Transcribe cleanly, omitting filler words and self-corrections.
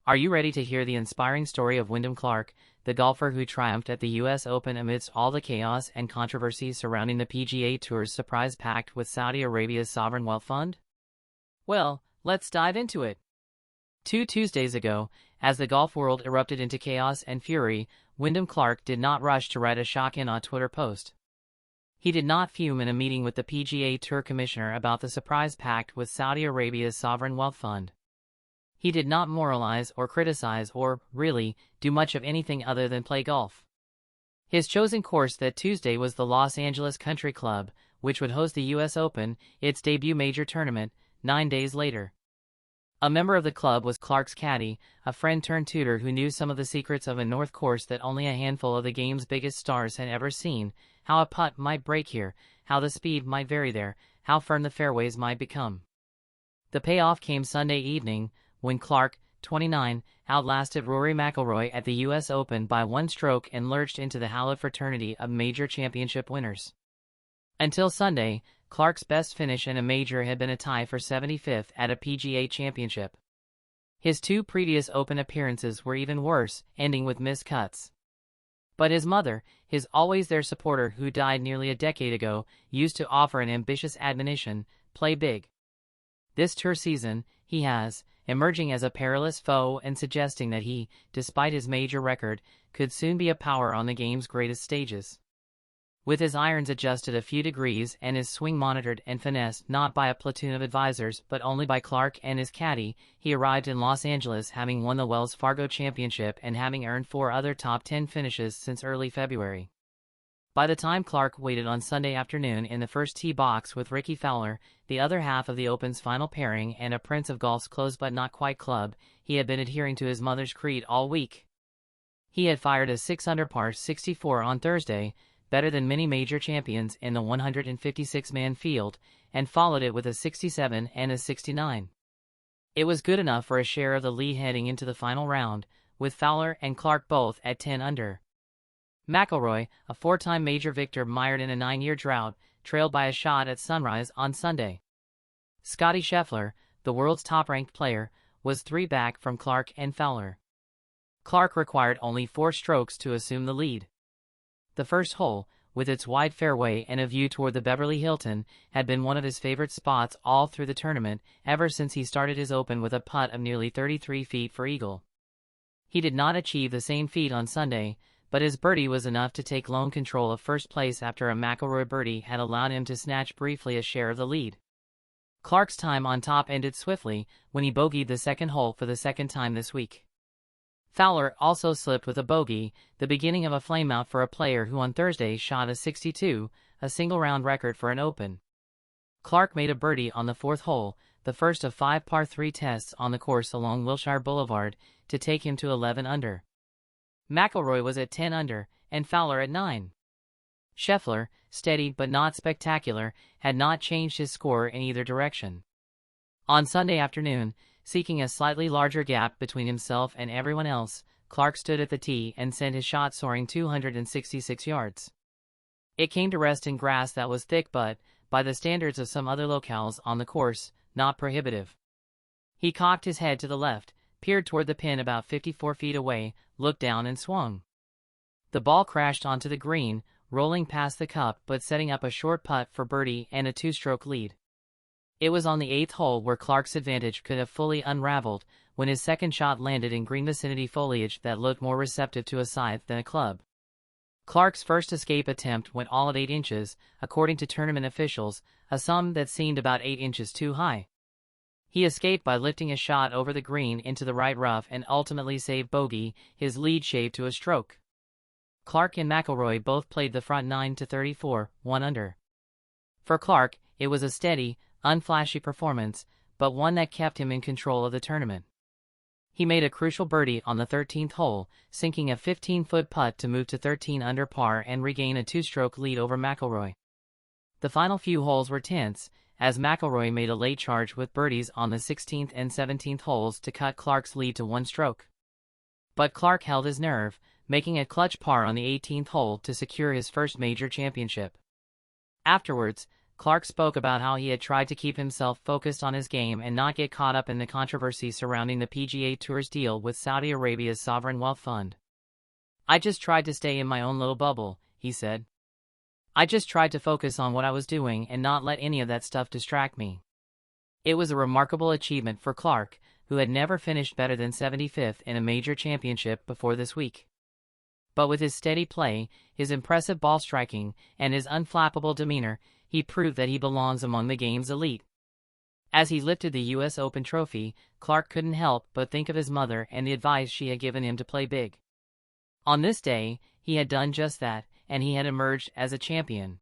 Are you ready to hear the inspiring story of Wyndham Clark, the golfer who triumphed at the U.S. Open amidst all the chaos and controversy surrounding the PGA Tour's surprise pact with Saudi Arabia's sovereign wealth fund? Well, let's dive into it. 2 Tuesdays ago, as the golf world erupted into chaos and fury, Wyndham Clark did not rush to write a shocking Twitter post. He did not fume in a meeting with the PGA Tour commissioner about the surprise pact with Saudi Arabia's sovereign wealth fund. He did not moralize or criticize or, really, do much of anything other than play golf. His chosen course that Tuesday was the Los Angeles Country Club, which would host the U.S. Open, its debut major tournament, 9 days later. A member of the club was Clark's caddie, a friend-turned-tutor who knew some of the secrets of a North course that only a handful of the game's biggest stars had ever seen, how a putt might break here, how the speed might vary there, how firm the fairways might become. The payoff came Sunday evening, when Clark, 29, outlasted Rory McIlroy at the U.S. Open by one stroke and lurched into the hallowed fraternity of major championship winners. Until Sunday, Clark's best finish in a major had been a tie for 75th at a PGA championship. His 2 previous Open appearances were even worse, ending with missed cuts. But his mother, his always-there supporter who died nearly a decade ago, used to offer an ambitious admonition: play big. This tour season, he has, emerging as a perilous foe and suggesting that he, despite his major record, could soon be a power on the game's greatest stages. With his irons adjusted a few degrees and his swing monitored and finessed not by a platoon of advisors but only by Clark and his caddie, he arrived in Los Angeles having won the Wells Fargo Championship and having earned 4 other top 10 finishes since early February. By the time Clark waited on Sunday afternoon in the first tee box with Ricky Fowler, the other half of the Open's final pairing and a prince of golf's close but not quite club, he had been adhering to his mother's creed all week. He had fired a 6-under par 64 on Thursday, better than many major champions in the 156-man field, and followed it with a 67 and a 69. It was good enough for a share of the lead heading into the final round, with Fowler and Clark both at 10 under. McIlroy, a 4-time major victor mired in a 9-year drought, trailed by a shot at sunrise on Sunday. Scottie Scheffler, the world's top-ranked player, was 3 back from Clark and Fowler. Clark required only 4 strokes to assume the lead. The first hole, with its wide fairway and a view toward the Beverly Hilton, had been one of his favorite spots all through the tournament, ever since he started his Open with a putt of nearly 33 feet for eagle. He did not achieve the same feat on Sunday, but his birdie was enough to take lone control of first place after a McIlroy birdie had allowed him to snatch briefly a share of the lead. Clark's time on top ended swiftly when he bogeyed the second hole for the second time this week. Fowler also slipped with a bogey, the beginning of a flameout for a player who on Thursday shot a 62, a single-round record for an Open. Clark made a birdie on the 4th hole, the first of 5 par 3 tests on the course along Wilshire Boulevard, to take him to 11 under. McIlroy was at 10 under, and Fowler at 9. Scheffler, steady but not spectacular, had not changed his score in either direction. On Sunday afternoon, seeking a slightly larger gap between himself and everyone else, Clark stood at the tee and sent his shot soaring 266 yards. It came to rest in grass that was thick but, by the standards of some other locales on the course, not prohibitive. He cocked his head to the left, peered toward the pin about 54 feet away, looked down and swung. The ball crashed onto the green, rolling past the cup but setting up a short putt for birdie and a 2-stroke lead. It was on the 8th hole where Clark's advantage could have fully unraveled when his second shot landed in green vicinity foliage that looked more receptive to a scythe than a club. Clark's first escape attempt went all at 8 inches, according to tournament officials, a sum that seemed about 8 inches too high. He escaped by lifting a shot over the green into the right rough and ultimately saved bogey, his lead shaved to a stroke. Clark and McIlroy both played the front 9 to 34, 1 under. For Clark, it was a steady, unflashy performance, but one that kept him in control of the tournament. He made a crucial birdie on the 13th hole, sinking a 15-foot putt to move to 13 under par and regain a 2-stroke lead over McIlroy. The final few holes were tense, as McIlroy made a late charge with birdies on the 16th and 17th holes to cut Clark's lead to 1 stroke. But Clark held his nerve, making a clutch par on the 18th hole to secure his first major championship. Afterwards, Clark spoke about how he had tried to keep himself focused on his game and not get caught up in the controversy surrounding the PGA Tour's deal with Saudi Arabia's sovereign wealth fund. "I just tried to stay in my own little bubble," he said. "I just tried to focus on what I was doing and not let any of that stuff distract me." It was a remarkable achievement for Clark, who had never finished better than 75th in a major championship before this week. But with his steady play, his impressive ball striking, and his unflappable demeanor, he proved that he belongs among the game's elite. As he lifted the U.S. Open trophy, Clark couldn't help but think of his mother and the advice she had given him to play big. On this day, he had done just that, and he had emerged as a champion.